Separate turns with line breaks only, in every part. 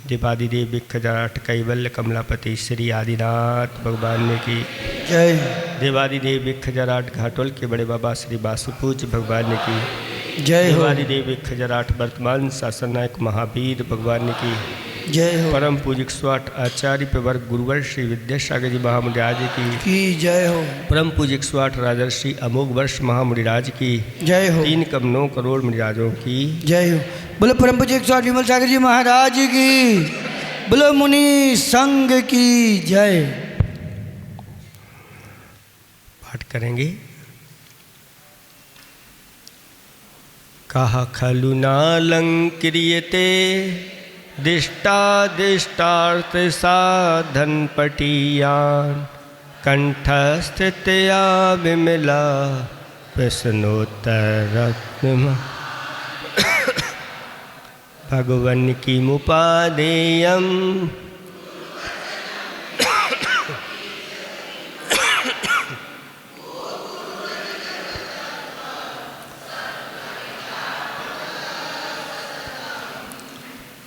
देवादिदेव विख्यात कैवल्य कमलापति श्री आदिनाथ भगवान ने की
जय।
देवादिदेव विख्यात घाटोल के बड़े बाबा श्री वासुपूज भगवान ने की
जय हो।
देवादिदेव विख्यात वर्तमान शासन नायक महावीर भगवान ने की
जय हो।
परम पूजिक स्वाट आचार्य प्रवर्ग गुरुवर श्री विद्यासागर जी महामुनिराज की
जय हो।
परम पूजिक स्वाट राजर्षि अमोघ वर्ष महामुनिराज की
जय हो।
3 कम 9 करोड़ मुनिराजों की
जय हो। बोलो परम पूजिक स्वाट विमल सागर जी महाराज की, बोलो मुनि संघ की जय।
पाठ करेंगे। कहा खलु नालंक्रियते दिष्टादिष्टार्थ साधन पटीयान कंठस्थितया विमला प्रश्नोत्तर भगवन की मुपादेयम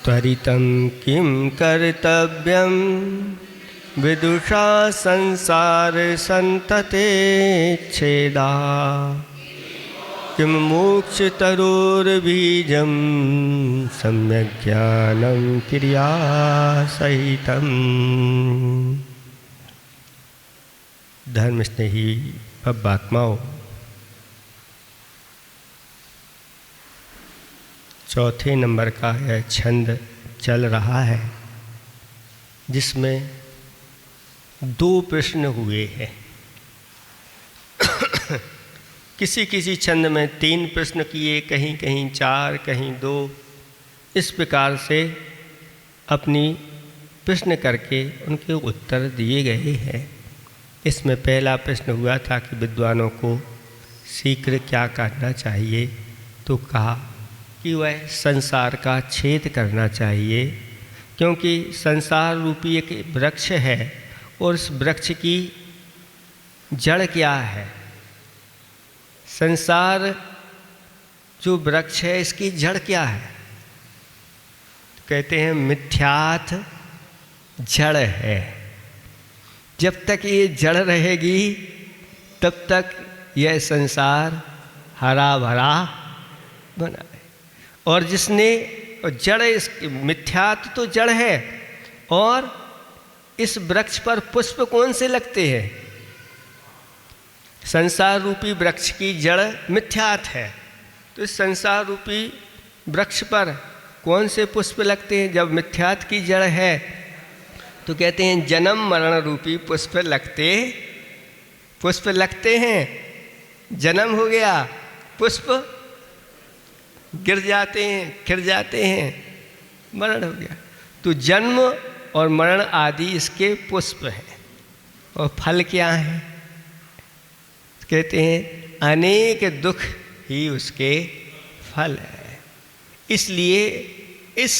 त्वरितं किं कर्तव्यं विदुषा संसार संतते छेदा किं मोक्षतरोर्बीजं सम्यक् ज्ञानं क्रिया सहितं। धर्म स्नेही भव्यात्माओं, चौथे नंबर का यह छंद चल रहा है जिसमें 2 प्रश्न हुए हैं। किसी किसी छंद में 3 प्रश्न किए, कहीं कहीं 4, कहीं 2, इस प्रकार से अपनी प्रश्न करके उनके उत्तर दिए गए हैं। इसमें पहला प्रश्न हुआ था कि विद्वानों को शीघ्र क्या करना चाहिए, तो कहा कि वह संसार का छेद करना चाहिए, क्योंकि संसार रूपी एक वृक्ष है और उस वृक्ष की जड़ क्या है। संसार जो वृक्ष है इसकी जड़ क्या है, कहते हैं मिथ्यात् जड़ है। जब तक ये जड़ रहेगी तब तक यह संसार हरा भरा बना है। और जिसने जड़, इस मिथ्यात्व तो जड़ है, और इस वृक्ष पर पुष्प कौन से लगते हैं। संसार रूपी वृक्ष की जड़ मिथ्यात्व है, तो इस संसार रूपी वृक्ष पर कौन से पुष्प लगते हैं। जब मिथ्यात्व की जड़ है तो कहते हैं जन्म मरण रूपी पुष्प लगते हैं। जन्म हो गया, पुष्प गिर जाते हैं, खिर जाते हैं, मरण हो गया। तो जन्म और मरण आदि इसके पुष्प हैं। और फल क्या है, कहते हैं अनेक दुख ही उसके फल है। इसलिए इस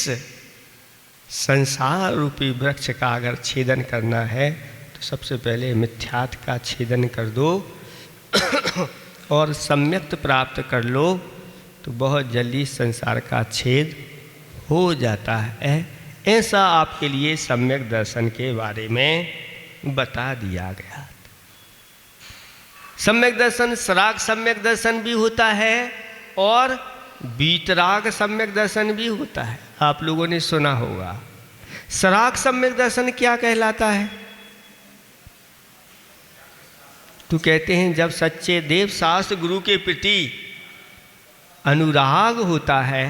संसार रूपी वृक्ष का अगर छेदन करना है तो सबसे पहले मिथ्यात्व का छेदन कर दो और सम्यक्त प्राप्त कर लो, तो बहुत जल्दी संसार का छेद हो जाता है। ऐसा आपके लिए सम्यक दर्शन के बारे में बता दिया गया। सम्यक दर्शन सराग सम्यक दर्शन भी होता है और वीतराग सम्यक दर्शन भी होता है। आप लोगों ने सुना होगा। सराग सम्यक दर्शन क्या कहलाता है, तो कहते हैं जब सच्चे देव शास्त्र गुरु के प्रति अनुराग होता है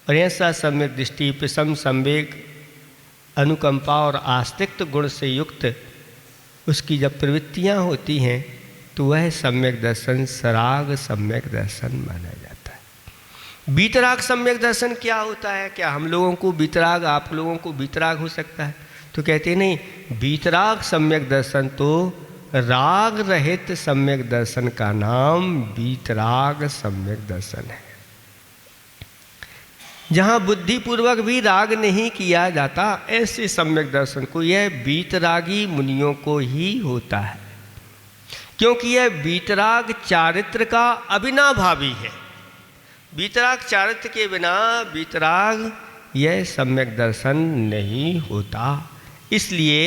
और ऐसा सम्यक दृष्टि, प्रसम, संवेग, अनुकंपा और आस्तिक्य गुण से युक्त उसकी जब प्रवृत्तियाँ होती हैं तो वह सम्यक दर्शन सराग सम्यक दर्शन माना जाता है। वीतराग सम्यक दर्शन क्या होता है, क्या हम लोगों को वीतराग, आप लोगों को वीतराग हो सकता है, तो कहते नहीं, वीतराग सम्यक दर्शन तो राग रहित सम्यक दर्शन का नाम वीतराग सम्यक दर्शन है। जहाँ बुद्धिपूर्वक भी राग नहीं किया जाता, ऐसे सम्यक दर्शन को यह वीतरागी मुनियों को ही होता है, क्योंकि यह वीतराग चारित्र का अविनाभावी है। वीतराग चारित्र के बिना वीतराग यह सम्यक दर्शन नहीं होता। इसलिए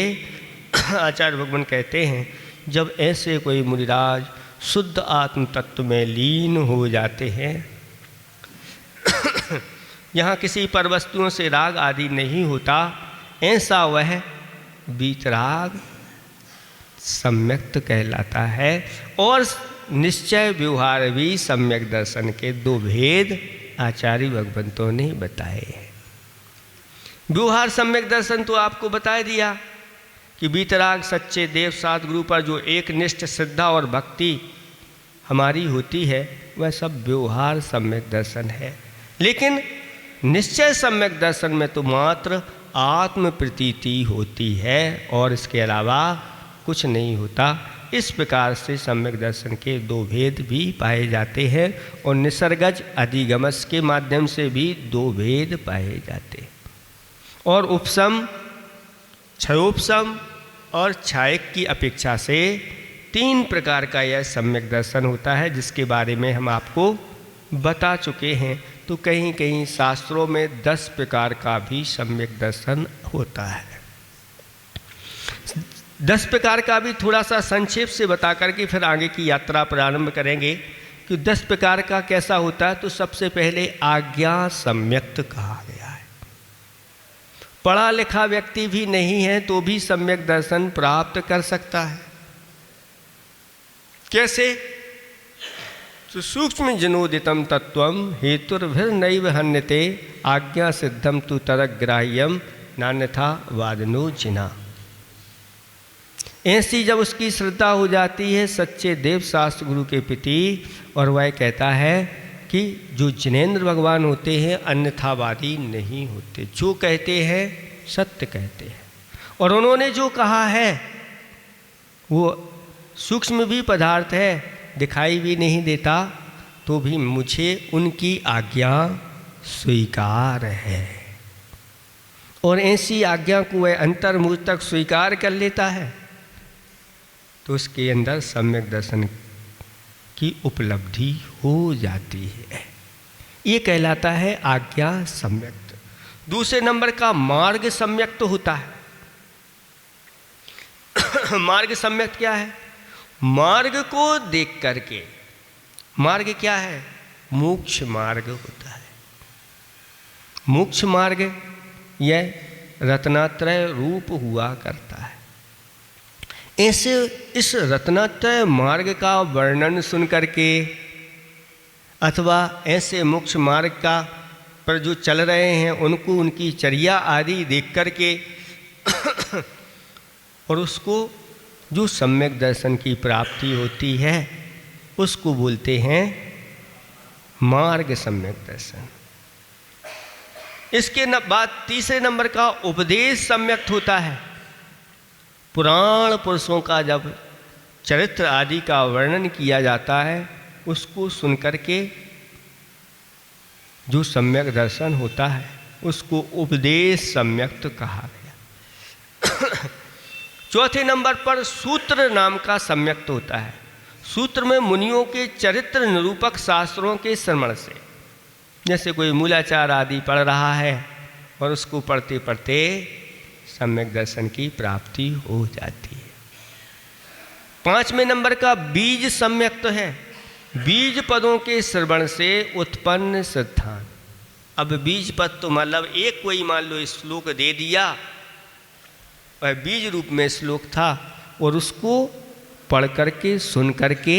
आचार्य भगवान कहते हैं, जब ऐसे कोई मुनिराज शुद्ध आत्म तत्व में लीन हो जाते हैं, यहाँ किसी पर वस्तुओं से राग आदि नहीं होता, ऐसा वह वीतराग सम्यक्त कहलाता है। और निश्चय व्यवहार भी सम्यक दर्शन के दो भेद आचार्य भगवंतों ने बताए हैं। व्यवहार सम्यक दर्शन तो आपको बता दिया कि वीतराग सच्चे देव सद्गुरु पर जो एक निष्ठ श्रद्धा और भक्ति हमारी होती है, वह सब व्यवहार सम्यक दर्शन है। लेकिन निश्चय सम्यक दर्शन में तो मात्र आत्म प्रतीति होती है और इसके अलावा कुछ नहीं होता। इस प्रकार से सम्यक दर्शन के दो भेद भी पाए जाते हैं और निसर्गज अधिगमस के माध्यम से भी दो भेद पाए जाते हैं। और उपशम, क्षयोपशम और क्षायक की अपेक्षा से 3 प्रकार का यह सम्यक दर्शन होता है, जिसके बारे में हम आपको बता चुके हैं। तो कहीं कहीं शास्त्रों में 10 प्रकार का भी सम्यक दर्शन होता है। 10 प्रकार का भी थोड़ा सा संक्षेप से बता करके फिर आगे की यात्रा प्रारंभ करेंगे कि 10 प्रकार का कैसा होता है। तो सबसे पहले आज्ञा सम्यक्त कहा गया है। पढ़ा लिखा व्यक्ति भी नहीं है तो भी सम्यक दर्शन प्राप्त कर सकता है। कैसे? तो सूक्ष्म जनोदितम तत्वम हेतुर्भिर्नैव हन्यते आज्ञा सिद्धम तु तदग्राह्यम नान्यथा वादनो जिना। ऐसी जब उसकी श्रद्धा हो जाती है सच्चे देव शास्त्र गुरु के प्रति, और वह कहता है कि जो जिनेंद्र भगवान होते हैं अन्यथावादी नहीं होते, जो कहते हैं सत्य कहते हैं, और उन्होंने जो कहा है वो सूक्ष्म भी पदार्थ है, दिखाई भी नहीं देता, तो भी मुझे उनकी आज्ञा स्वीकार है। और ऐसी आज्ञा को वह अंतर्मुख तक स्वीकार कर लेता है तो उसके अंदर सम्यक दर्शन की उपलब्धि हो जाती है। ये कहलाता है आज्ञा सम्यक्त। दूसरे नंबर का मार्ग सम्यक्त होता है। मार्ग सम्यक्त क्या है? मार्ग को देख करके, मार्ग क्या है? मोक्ष मार्ग होता है। मोक्ष मार्ग यह रत्नात्रय रूप हुआ करता है। ऐसे इस रत्नात्रय मार्ग का वर्णन सुन करके अथवा ऐसे मोक्ष मार्ग का पर जो चल रहे हैं उनको उनकी चर्या आदि देख करके और उसको जो सम्यक दर्शन की प्राप्ति होती है उसको बोलते हैं मार्ग सम्यक दर्शन। इसके बाद तीसरे नंबर का उपदेश सम्यक्त होता है। पुराण पुरुषों का जब चरित्र आदि का वर्णन किया जाता है उसको सुनकर के जो सम्यक दर्शन होता है उसको उपदेश सम्यक्त कहा गया। चौथे नंबर पर सूत्र नाम का सम्यक्त होता है। सूत्र में मुनियों के चरित्र निरूपक शास्त्रों के श्रवण से, जैसे कोई मूलाचार आदि पढ़ रहा है और उसको पढ़ते पढ़ते सम्यक दर्शन की प्राप्ति हो जाती है। 5वें नंबर का बीज सम्यक्त है। बीज पदों के श्रवण से उत्पन्न श्रद्धा। अब बीज पद तो मतलब एक कोई मान लो श्लोक दे दिया, वह बीज रूप में श्लोक था और उसको पढ़ करके सुन करके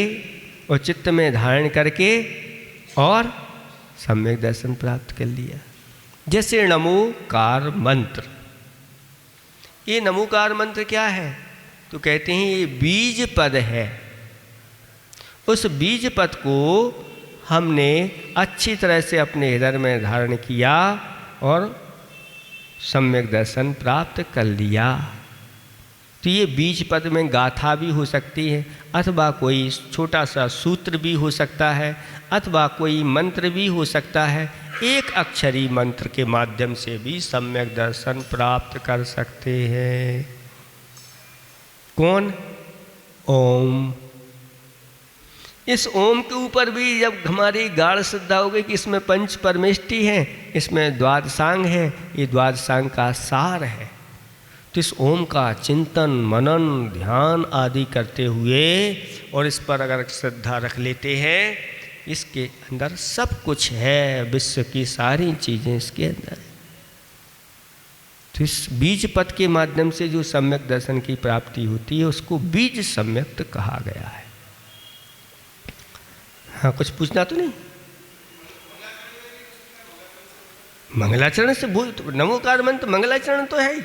और चित्त में धारण करके और सम्यक दर्शन प्राप्त कर लिया। जैसे नमोकार मंत्र। ये नमोकार मंत्र क्या है? तो कहते हैं ये बीज पद है। उस बीज पद को हमने अच्छी तरह से अपने हृदय में धारण किया और सम्यक दर्शन प्राप्त कर लिया। तो ये बीज पद में गाथा भी हो सकती है, अथवा कोई छोटा सा सूत्र भी हो सकता है, अथवा कोई मंत्र भी हो सकता है। एक अक्षरी मंत्र के माध्यम से भी सम्यक दर्शन प्राप्त कर सकते हैं। कौन? ओम। इस ओम के ऊपर भी जब हमारी गाढ़ श्रद्धा हो गई कि इसमें पंच परमेष्टि हैं, इसमें द्वादशांग है, ये द्वादशांग का सार है, तो इस ओम का चिंतन मनन ध्यान आदि करते हुए और इस पर अगर श्रद्धा रख लेते हैं, इसके अंदर सब कुछ है, विश्व की सारी चीज़ें इसके अंदर। तो इस बीज पद के माध्यम से जो सम्यक दर्शन की प्राप्ति होती है उसको बीज सम्यक्त कहा गया है। हाँ, कुछ पूछना तो नहीं? मंगलाचरण से भूल, नमोकार मंत्र मंगलाचरण तो है ही,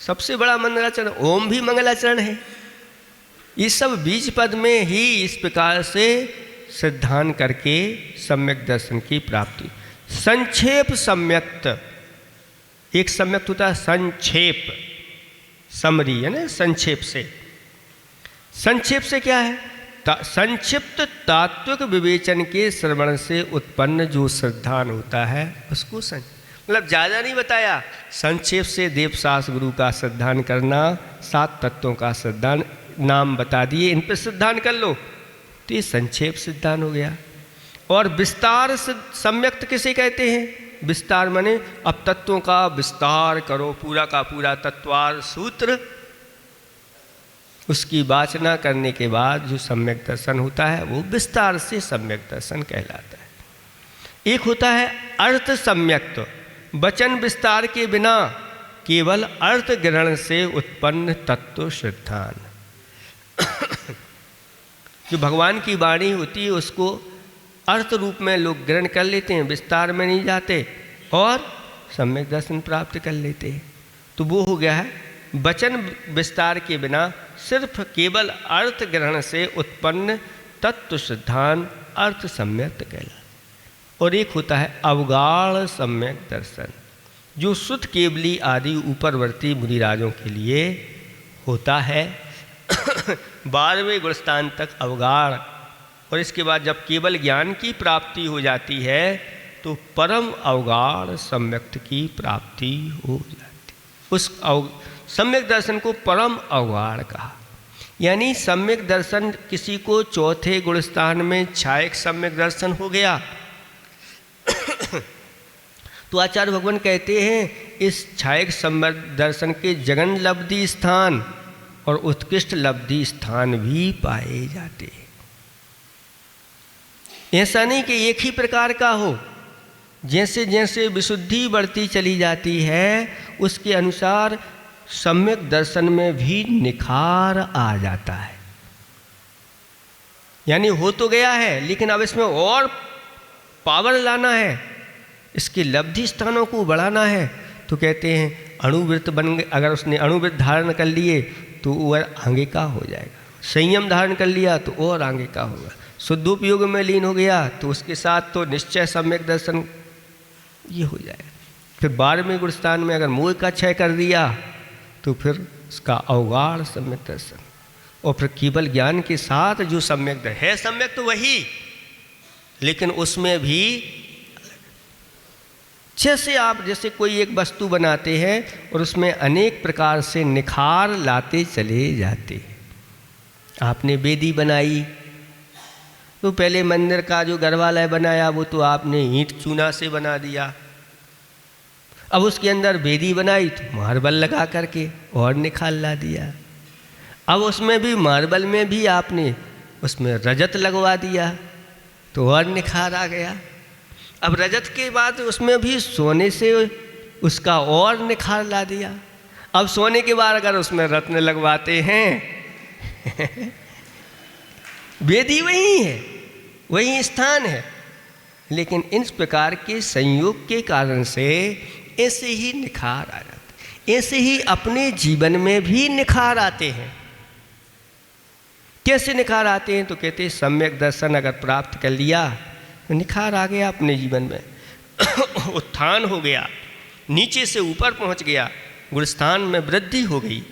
सबसे बड़ा मंगलाचरण ओम भी मंगलाचरण है। इस सब बीज पद में ही इस प्रकार से सिद्धांत करके सम्यक दर्शन की प्राप्ति। संक्षेप सम्यक्त, एक सम्यक्त होता है संक्षेप, समरी है ना, संक्षेप से। संक्षेप से क्या है? संक्षिप्त तात्विक विवेचन के श्रवण से उत्पन्न जो श्रद्धान होता है उसको मतलब ज़्यादा नहीं बताया, संक्षेप से देवशास्त्र गुरु का श्रद्धान करना, 7 तत्वों का श्रद्धान नाम बता दिए, इन पर श्रद्धान कर लो, तो ये संक्षेप सिद्धांत हो गया। और विस्तार सम्यक्त किसे कहते हैं? विस्तार माने अब तत्वों का विस्तार करो, पूरा का पूरा तत्वार सूत्र, उसकी वाचना करने के बाद जो सम्यक दर्शन होता है वो विस्तार से सम्यक दर्शन कहलाता है। एक होता है अर्थ सम्यक्त, वचन विस्तार के बिना केवल अर्थ ग्रहण से उत्पन्न तत्व श्रद्धान। जो भगवान की वाणी होती है उसको अर्थ रूप में लोग ग्रहण कर लेते हैं, विस्तार में नहीं जाते और सम्यक दर्शन प्राप्त कर लेते हैं। तो वो हो गया है वचन विस्तार के बिना सिर्फ केवल अर्थ ग्रहण से उत्पन्न तत्व श्रद्धान, अर्थ सम्यक्त कहलाता। और एक होता है अवगाढ़ सम्यक दर्शन, जो शुद्ध केवली आदि ऊपरवर्ती मुनिराजों के लिए होता है। 12वें गुणस्थान तक अवगाढ़, और इसके बाद जब केवल ज्ञान की प्राप्ति हो जाती है तो परम अवगाढ़ सम्यक्त की प्राप्ति हो जाती। उस सम्यक दर्शन को परम अवगाढ़ कहा। यानी सम्यक दर्शन किसी को चौथे गुणस्थान में छायक सम्यक दर्शन हो गया तो आचार्य भगवान कहते हैं इस छायक सम्यक दर्शन के जगन लब्धि स्थान और उत्कृष्ट लब्धि स्थान भी पाए जाते हैं। ऐसा नहीं कि एक ही प्रकार का हो, जैसे जैसे विशुद्धि बढ़ती चली जाती है उसके अनुसार सम्यक दर्शन में भी निखार आ जाता है। यानी हो तो गया है लेकिन अब इसमें और पावर लाना है, इसके लब्धि स्थानों को बढ़ाना है। तो कहते हैं अणुवृत्त बन गए, अगर उसने अणुवृत्त धारण कर लिए तो और आगे का हो जाएगा, संयम धारण कर लिया तो और आगे का होगा, शुद्धोपयोग में लीन हो गया तो उसके साथ तो निश्चय सम्यक दर्शन ये हो जाएगा। फिर 12वें गुणस्थान में अगर मोह का क्षय कर दिया तो फिर उसका अवगाढ़ सम्यक दर्शन, और फिर केवल ज्ञान के साथ जो सम्यक है, सम्यक तो वही लेकिन उसमें भी जैसे कोई एक वस्तु बनाते हैं और उसमें अनेक प्रकार से निखार लाते चले जाते हैं। आपने वेदी बनाई तो पहले मंदिर का जो गर्भालय बनाया वो तो आपने ईंट चूना से बना दिया, अब उसके अंदर वेदी बनाई तो मार्बल लगा करके और निखार ला दिया, अब उसमें भी मार्बल में भी आपने उसमें रजत लगवा दिया तो और निखार आ गया, अब रजत के बाद उसमें भी सोने से उसका और निखार ला दिया, अब सोने के बाद अगर उसमें रत्न लगवाते हैं वेदी वही है, वही स्थान है, लेकिन इस प्रकार के संयोग के कारण से ऐसे ही निखार आ जाते, ऐसे ही अपने जीवन में भी निखार आते हैं। कैसे निखार आते हैं? तो कहते हैं सम्यक दर्शन अगर प्राप्त कर लिया तो निखार आ गया अपने जीवन में उत्थान हो गया, नीचे से ऊपर पहुंच गया, गुणस्थान में वृद्धि हो गई।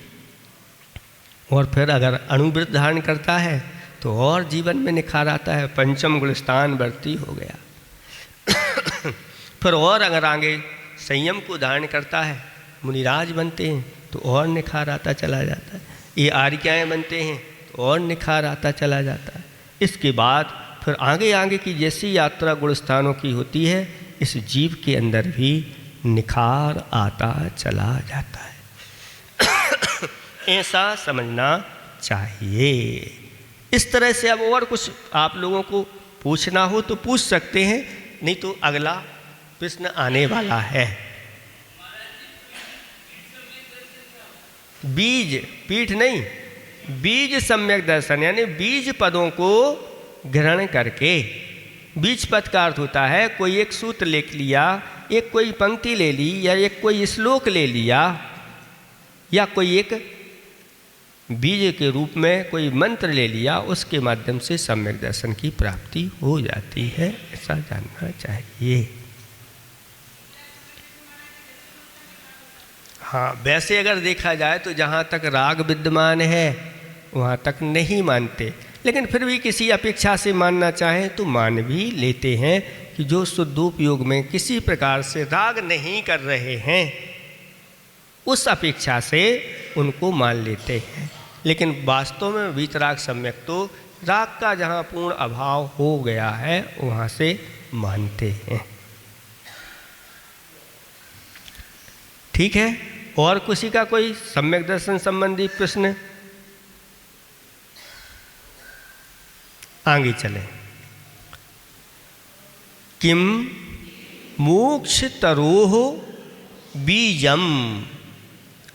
और फिर अगर अणुवृत्त धारण करता है तो और जीवन में निखार आता है, 5म गुणस्थान वृद्धि हो गया। फिर और अगर आगे संयम को धारण करता है, मुनिराज बनते हैं तो और निखार आता चला जाता है, ये आर्याएँ बनते हैं तो और निखार आता चला जाता है, इसके बाद फिर आगे आगे की जैसी यात्रा गुण स्थानों की होती है, इस जीव के अंदर भी निखार आता चला जाता है। ऐसा समझना चाहिए। इस तरह से अब और कुछ आप लोगों को पूछना हो तो पूछ सकते हैं, नहीं तो अगला प्रश्न आने वाला है। बीज, पीठ नहीं, बीज सम्यक दर्शन, यानी बीज पदों को ग्रहण करके। बीज पद का अर्थ होता है कोई एक सूत्र लिख लिया, एक कोई पंक्ति ले ली, या एक कोई श्लोक ले लिया, या कोई एक बीज के रूप में कोई मंत्र ले लिया, उसके माध्यम से सम्यक दर्शन की प्राप्ति हो जाती है, ऐसा जानना चाहिए। हाँ, वैसे अगर देखा जाए तो जहाँ तक राग विद्यमान है वहाँ तक नहीं मानते, लेकिन फिर भी किसी अपेक्षा से मानना चाहें तो मान भी लेते हैं कि जो शुद्धोपयोग में किसी प्रकार से राग नहीं कर रहे हैं उस अपेक्षा से उनको मान लेते हैं। लेकिन वास्तव में वीतराग सम्यक तो राग का जहाँ पूर्ण अभाव हो गया है वहाँ से मानते हैं। ठीक है, और किसी का कोई सम्यक दर्शन संबंधी प्रश्न? आगे चलें। किम मोक्ष तरोह बीजम,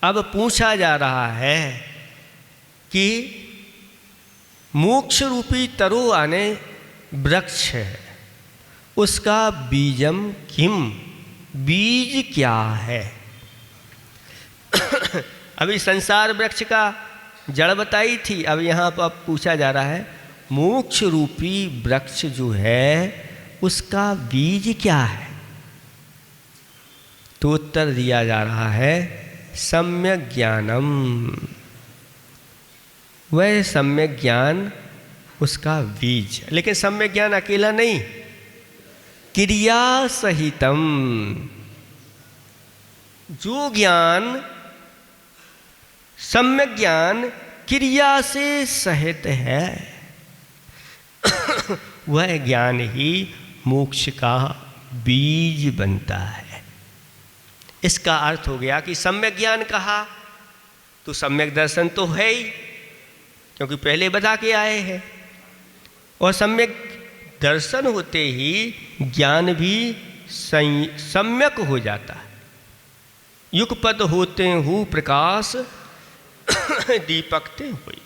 अब पूछा जा रहा है कि मोक्ष रूपी तरो आने वृक्ष है, उसका बीजम किम, बीज क्या है? अभी संसार वृक्ष का जड़ बताई थी, अब यहाँ पर पूछा जा रहा है मोक्ष रूपी वृक्ष जो है उसका बीज क्या है? तो उत्तर दिया जा रहा है सम्यक ज्ञानम, वह सम्यक ज्ञान उसका बीज। लेकिन सम्यक ज्ञान अकेला नहीं, क्रिया सहितम, जो ज्ञान सम्यक ज्ञान क्रिया से सहित है वह ज्ञान ही मोक्ष का बीज बनता है। इसका अर्थ हो गया कि सम्यक ज्ञान कहा तो सम्यक दर्शन तो है ही, क्योंकि पहले बता के आए हैं, और सम्यक दर्शन होते ही ज्ञान भी सम्यक हो जाता है। युगपद होते हूँ प्रकाश दीपकते हुए,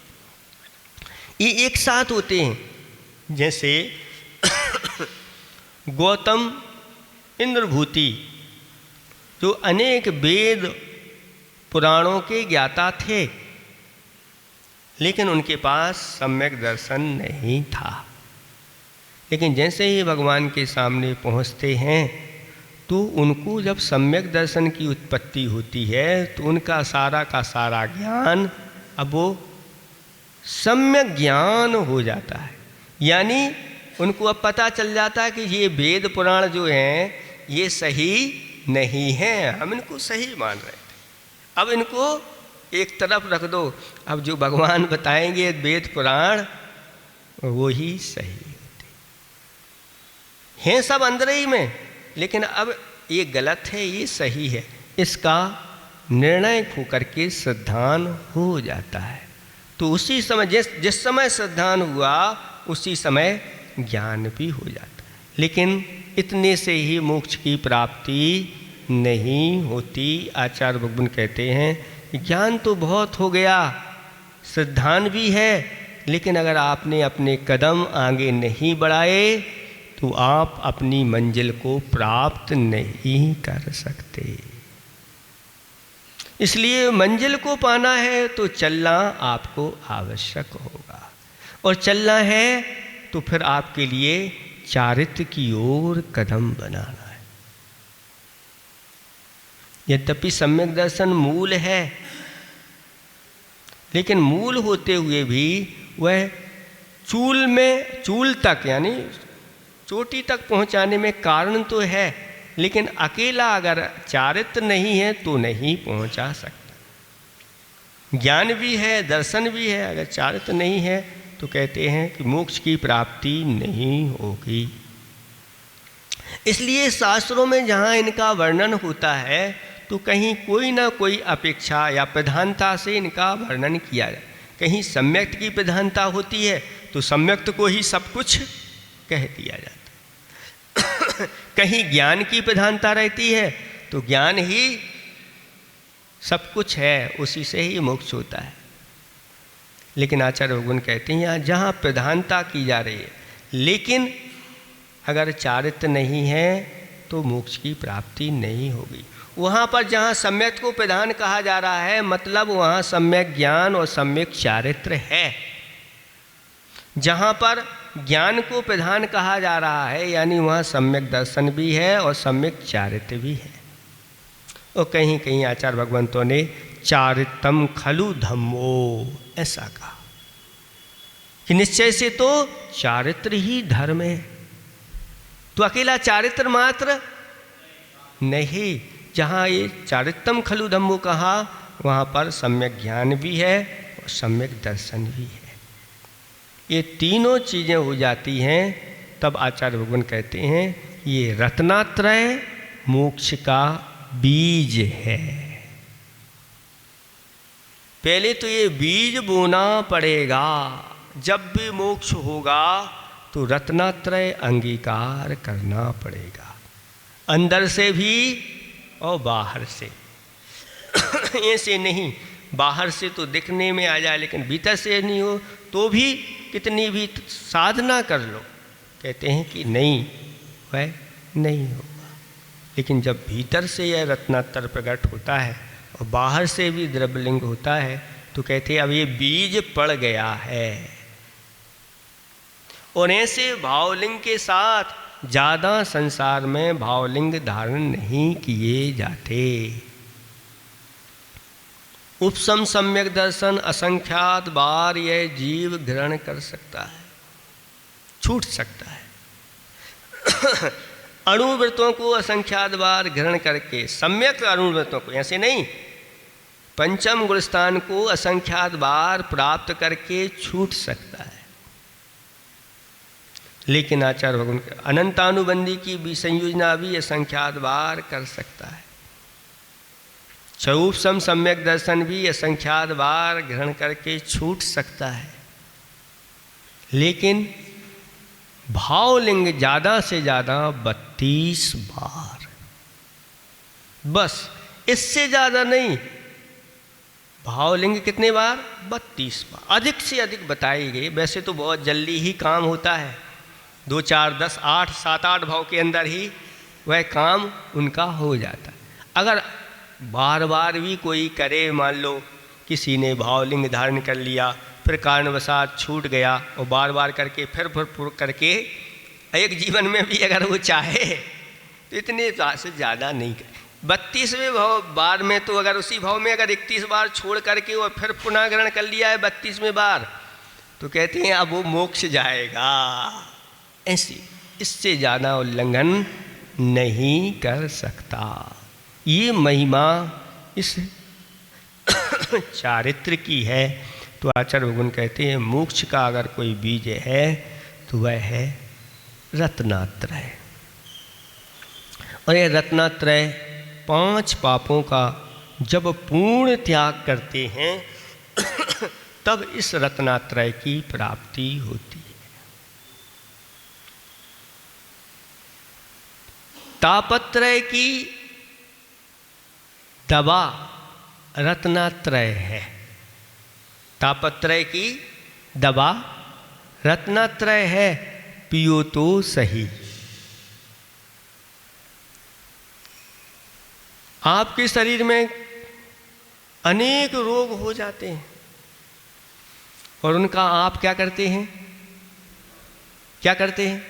ये एक साथ होते हैं। जैसे गौतम इंद्रभूति जो अनेक वेद पुराणों के ज्ञाता थे, लेकिन उनके पास सम्यक दर्शन नहीं था। लेकिन जैसे ही भगवान के सामने पहुँचते हैं तो उनको जब सम्यक दर्शन की उत्पत्ति होती है तो उनका सारा का सारा ज्ञान अब वो सम्यक ज्ञान हो जाता है। यानी उनको अब पता चल जाता है कि ये वेद पुराण जो हैं ये सही नहीं हैं, हम इनको सही मान रहे थे, अब इनको एक तरफ रख दो, अब जो भगवान बताएंगे वेद पुराण वो ही सही होते हैं, सब अंदर ही में, लेकिन अब ये गलत है ये सही है, इसका निर्णय होकर के श्रद्धान हो जाता है। तो उसी समय जिस समय श्रद्धान हुआ उसी समय ज्ञान भी हो जाता है। लेकिन इतने से ही मोक्ष की प्राप्ति नहीं होती। आचार्य भगवान कहते हैं ज्ञान तो बहुत हो गया, श्रद्धान भी है, लेकिन अगर आपने अपने कदम आगे नहीं बढ़ाए तो आप अपनी मंजिल को प्राप्त नहीं कर सकते। इसलिए मंजिल को पाना है तो चलना आपको आवश्यक होगा, और चलना है तो फिर आपके लिए चारित्र की ओर कदम बनाना है। यद्यपि सम्यक दर्शन मूल है, लेकिन मूल होते हुए भी वह चूल तक यानी चोटी तक पहुंचाने में कारण तो है, लेकिन अकेला अगर चारित्र नहीं है तो नहीं पहुंचा सकता। ज्ञान भी है, दर्शन भी है, अगर चारित्र नहीं है तो तो कहते हैं कि मोक्ष की प्राप्ति नहीं होगी। इसलिए शास्त्रों में जहाँ इनका वर्णन होता है तो कहीं कोई ना कोई अपेक्षा या प्रधानता से इनका वर्णन किया जाए। कहीं सम्यक्त की प्रधानता होती है तो सम्यक्त को ही सब कुछ कह दिया जाता है। कहीं ज्ञान की प्रधानता रहती है तो ज्ञान ही सब कुछ है, उसी से ही मोक्ष होता है। लेकिन आचार्य भगवान कहते हैं यहाँ जहाँ प्रधानता की जा रही है, लेकिन अगर चारित्र नहीं है तो मोक्ष की प्राप्ति नहीं होगी। वहाँ पर जहाँ सम्यक को प्रधान कहा जा रहा है, मतलब वहाँ सम्यक ज्ञान और सम्यक चारित्र है। जहाँ पर ज्ञान को प्रधान कहा जा रहा है यानी वहाँ सम्यक दर्शन भी है और सम्यक चारित्र भी है। और कहीं कहीं आचार्य भगवंतों ने चारित्रम खलु धम्मो ऐसा कहा कि निश्चय से तो चारित्र ही धर्म है। तो अकेला चारित्र मात्र नहीं, जहाँ ये चारित्रम खलु धम्मो कहा वहाँ पर सम्यक ज्ञान भी है और सम्यक दर्शन भी है। ये तीनों चीज़ें हो जाती हैं तब आचार्य भगवान कहते हैं ये रत्नात्रय मोक्ष का बीज है। पहले तो ये बीज बोना पड़ेगा। जब भी मोक्ष होगा तो रत्नात्रय अंगीकार करना पड़ेगा, अंदर से भी और बाहर से। ऐसे नहीं बाहर से तो दिखने में आ जाए लेकिन भीतर से नहीं हो तो भी कितनी भी साधना कर लो, कहते हैं कि नहीं वह नहीं होगा। लेकिन जब भीतर से यह रत्नात्र प्रकट होता है और बाहर से भी द्रव्यलिंग होता है तो कहते हैं अब ये बीज पड़ गया है। और ऐसे भावलिंग के साथ ज़्यादा संसार में भावलिंग धारण नहीं किए जाते। उपसम सम्यक दर्शन असंख्यात बार यह जीव ग्रहण कर सकता है, छूट सकता है। अणुव्रतों को असंख्यात बार ग्रहण करके सम्यक अणुव्रतों को, ऐसे नहीं, पंचम गुणस्थान को असंख्यात बार प्राप्त करके छूट सकता है। लेकिन आचार्य भगवान अनंतानुबंधी की भी संयोजना भी असंख्यात बार कर सकता है। चौपसम सम्यक दर्शन भी असंख्यात बार ग्रहण करके छूट सकता है। लेकिन भावलिंग ज़्यादा से ज़्यादा 32 बार, बस इससे ज़्यादा नहीं। भावलिंग कितने बार? 32 बार। अधिक से अधिक बताई गई। वैसे तो बहुत जल्दी ही काम होता है, 2 4 10 8 7 8 भाव के अंदर ही वह काम उनका हो जाता है। अगर बार बार भी कोई करे, मान लो किसी ने भावलिंग धारण कर लिया फिर कारणवशात छूट गया और बार बार करके फिर करके एक जीवन में भी अगर वो चाहे तो इतने से ज़्यादा नहीं करे। 32वें भाव बार में तो अगर उसी भाव में अगर 31 बार छोड़ करके और फिर पुनः ग्रहण कर लिया है 32वें बार तो कहते हैं अब वो मोक्ष जाएगा। ऐसी इससे ज़्यादा उल्लंघन नहीं कर सकता। ये महिमा इस चारित्र की है। तो आचार्य भगवान कहते हैं मोक्ष का अगर कोई बीज है तो वह है रत्नात्रय। और ये रत्नात्रय 5 पापों का जब पूर्ण त्याग करते हैं तब इस रत्नात्रय की प्राप्ति होती है। तापत्रय की दवा रत्नात्रय है। तापत्रय की दवा रत्नात्रय है, पियो तो सही। आपके शरीर में अनेक रोग हो जाते हैं और उनका आप क्या करते हैं? क्या करते हैं?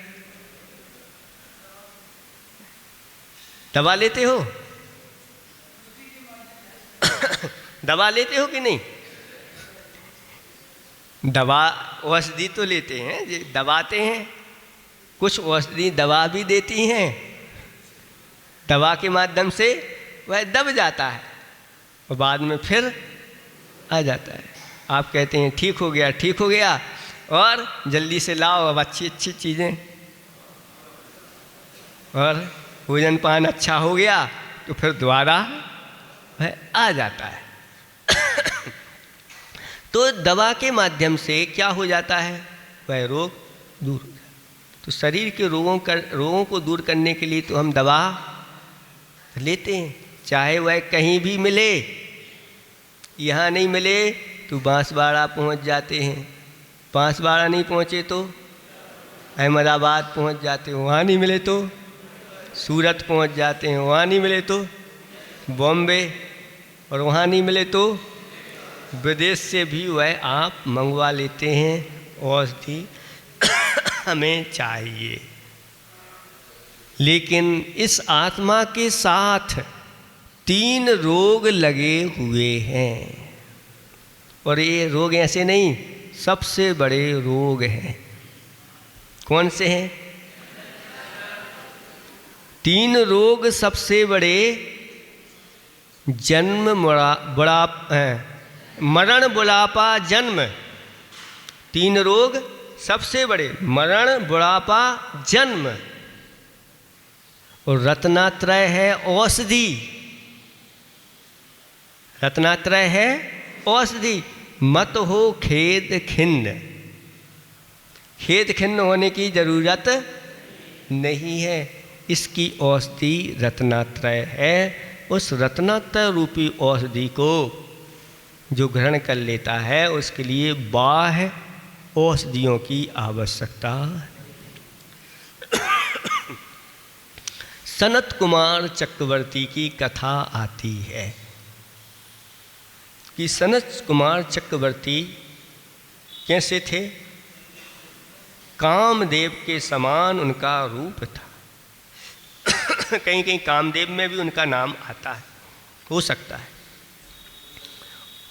दवा लेते हो? दवा लेते हो कि नहीं? दवा औषधि तो लेते हैं, दबाते हैं। कुछ औषधि दवा भी देती हैं, दवा के माध्यम से वह दब जाता है और बाद में फिर आ जाता है। आप कहते हैं ठीक हो गया, ठीक हो गया, और जल्दी से लाओ अब अच्छी अच्छी चीज़ें, और भोजन पान अच्छा हो गया तो फिर दोबारा वह आ जाता है। तो दवा के माध्यम से क्या हो जाता है, वह रोग दूर हो जाता है। तो शरीर के रोगों को दूर करने के लिए तो हम दवा लेते हैं, चाहे वह कहीं भी मिले। यहाँ नहीं मिले तो बांसवाड़ा पहुँच जाते हैं, बांसवाड़ा नहीं पहुँचे तो अहमदाबाद पहुँच जाते हैं, वहाँ नहीं मिले तो सूरत पहुँच जाते हैं, वहाँ नहीं मिले तो बॉम्बे, और वहाँ नहीं मिले तो विदेश से भी वह आप मंगवा लेते हैं औषधि हमें चाहिए। लेकिन इस आत्मा के साथ 3 रोग लगे हुए हैं, और ये रोग ऐसे नहीं, सबसे बड़े रोग हैं। कौन से हैं? 3 रोग सबसे बड़े, जन्म मरण बुढ़ापा जन्म। 3 रोग सबसे बड़े, मरण बुढ़ापा जन्म, और रत्नात्रय है औषधि। रत्नात्रय है औषधि। मत हो खेद खिन्न, खेद खिन्न होने की जरूरत नहीं है, इसकी औषधि रत्नात्रय है। उस रत्नात्रय रूपी औषधि को जो ग्रहण कर लेता है उसके लिए बाह्य औषधियों की आवश्यकता है। सनत कुमार चक्रवर्ती की कथा आती है कि सनत कुमार चक्रवर्ती कैसे थे, कामदेव के समान उनका रूप था। कहीं कहीं कामदेव में भी उनका नाम आता है, हो सकता है।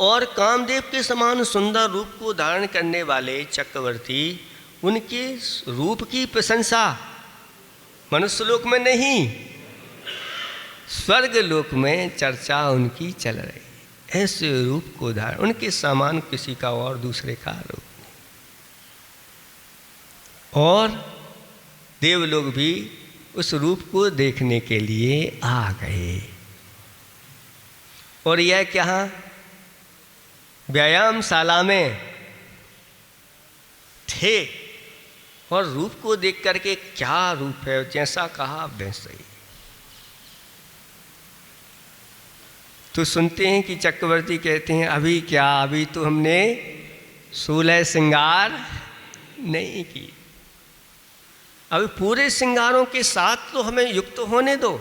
और कामदेव के समान सुंदर रूप को धारण करने वाले चक्रवर्ती, उनके रूप की प्रशंसा मनुष्य लोक में नहीं, स्वर्ग लोक में चर्चा उनकी चल रही। ऐसे रूप को धारण, उनके समान किसी का और दूसरे का रूप नहीं। और देवलोग भी उस रूप को देखने के लिए आ गए। और यह क्या, व्यायामशाला में थे, और रूप को देख करके क्या रूप है, जैसा कहा वैसा ही। तो सुनते हैं कि चक्रवर्ती कहते हैं, अभी क्या, अभी तो हमने 16 श्रृंगार नहीं की, अभी पूरे श्रृंगारों के साथ तो हमें युक्त होने दो।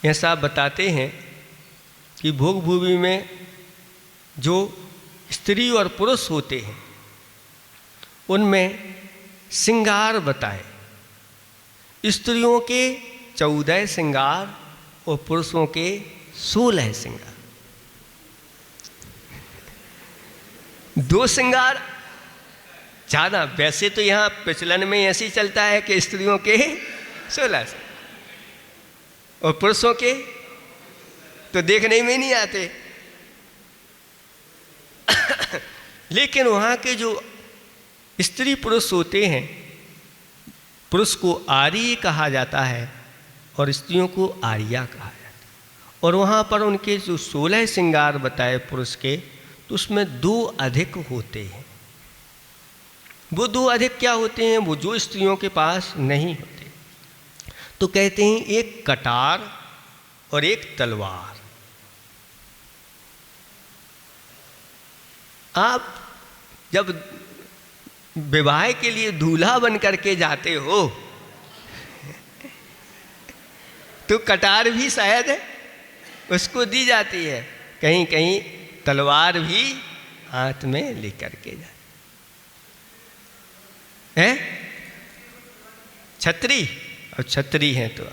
ऐसा बताते हैं कि भोग भूमि में जो स्त्री और पुरुष होते हैं उनमें श्रृंगार बताए, स्त्रियों के 14 श्रृंगार और पुरुषों के 16 श्रृंगार। 2 श्रृंगार ज़्यादा, वैसे तो यहाँ प्रचलन में ऐसे ही चलता है कि स्त्रियों के 16 और पुरुषों के तो देखने में नहीं आते। लेकिन वहाँ के जो स्त्री पुरुष होते हैं, पुरुष को आर्य कहा जाता है और स्त्रियों को आर्या कहा जाता है। और वहाँ पर उनके जो 16 श्रृंगार बताए पुरुष के, तो उसमें 2 अधिक होते हैं। वो 2 अधिक क्या होते हैं, वो जो स्त्रियों के पास नहीं होते। तो कहते हैं एक कटार और एक तलवार। आप जब विवाह के लिए दूल्हा बन करके जाते हो तो कटार भी शायद उसको दी जाती है, कहीं कहीं तलवार भी हाथ में लेकर के जाते हैं। छतरी, और छतरी हैं तो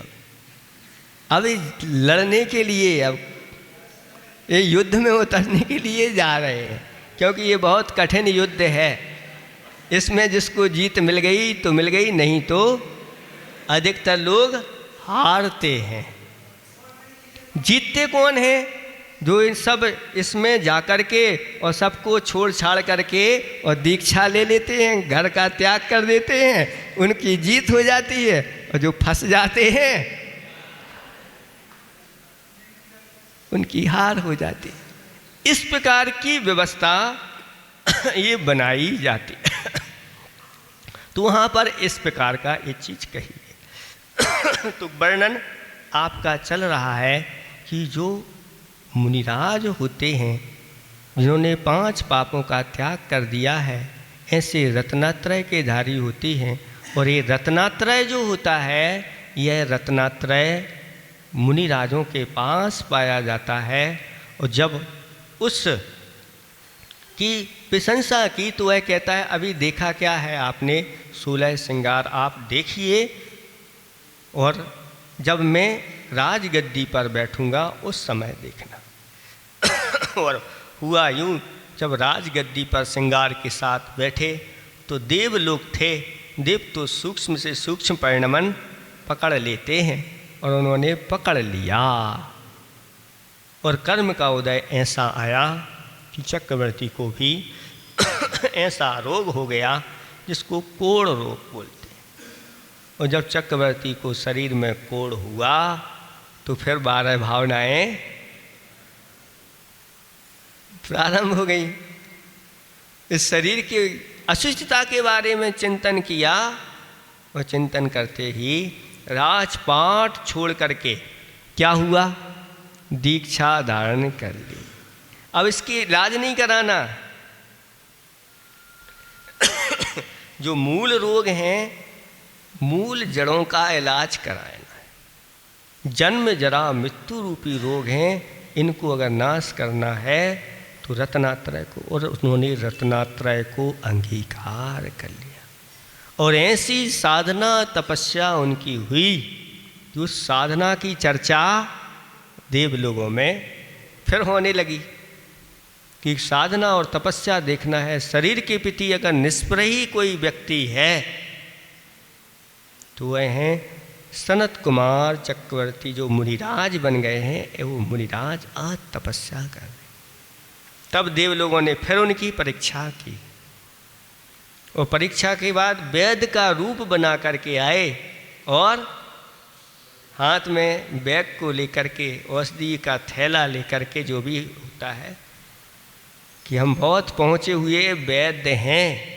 अब लड़ने के लिए, अब ये युद्ध में उतरने के लिए जा रहे हैं, क्योंकि ये बहुत कठिन युद्ध है। इसमें जिसको जीत मिल गई तो मिल गई, नहीं तो अधिकतर लोग हारते हैं। जीतते कौन हैं? जो इन सब इसमें जा कर के और सबको छोड़ छाड़ करके और दीक्षा ले लेते हैं, घर का त्याग कर देते हैं, उनकी जीत हो जाती है। और जो फंस जाते हैं उनकी हार हो जाती है। इस प्रकार की व्यवस्था ये बनाई जाती है। तो वहाँ पर इस प्रकार का एक चीज़ कही है। तो वर्णन आपका चल रहा है कि जो मुनिराज होते हैं, जिन्होंने 5 पापों का त्याग कर दिया है, ऐसे रत्नात्रय के धारी होती हैं। और ये रत्नात्रय जो होता है, यह रत्नात्रय मुनिराजों के पास पाया जाता है। और जब उस की प्रशंसा की तो वह कहता है, अभी देखा क्या है आपने, 16 श्रृंगार आप देखिए, और जब मैं राजगद्दी पर बैठूंगा उस समय देखना। और हुआ यूं, जब राजगद्दी पर श्रृंगार के साथ बैठे तो देव लोग थे। देव तो सूक्ष्म से सूक्ष्म परिणमन पकड़ लेते हैं, और उन्होंने पकड़ लिया। और कर्म का उदय ऐसा आया कि चक्रवर्ती को भी ऐसा रोग हो गया जिसको कोढ़ रोग बोलते हैं। और जब चक्रवर्ती को शरीर में कोढ़ हुआ तो फिर 12 भावनाएं प्रारंभ हो गई। इस शरीर की अशुचिता के बारे में चिंतन किया, और चिंतन करते ही राजपाट छोड़ करके क्या हुआ, दीक्षा धारण कर ली। अब इसकी इलाज नहीं कराना। जो मूल रोग हैं, मूल जड़ों का इलाज कराना है। जन्म जरा मृत्यु रूपी रोग हैं, इनको अगर नाश करना है तो रत्नात्रय को, और उन्होंने रत्नात्रय को अंगीकार कर लिया। और ऐसी साधना तपस्या उनकी हुई कि उस साधना की चर्चा देव लोगों में फिर होने लगी कि साधना और तपस्या देखना है। शरीर के प्रति अगर निष्प्रही कोई व्यक्ति है तो वह हैं सनत कुमार चक्रवर्ती, जो मुनिराज बन गए हैं। वो मुनिराज आज तपस्या कर रहे। तब देव लोगों ने फिर उनकी परीक्षा की, और परीक्षा के बाद वैद्य का रूप बना करके आए, और हाथ में बैग को लेकर के, औषधि का थैला लेकर के, जो भी होता है कि हम बहुत पहुँचे हुए वैद्य हैं।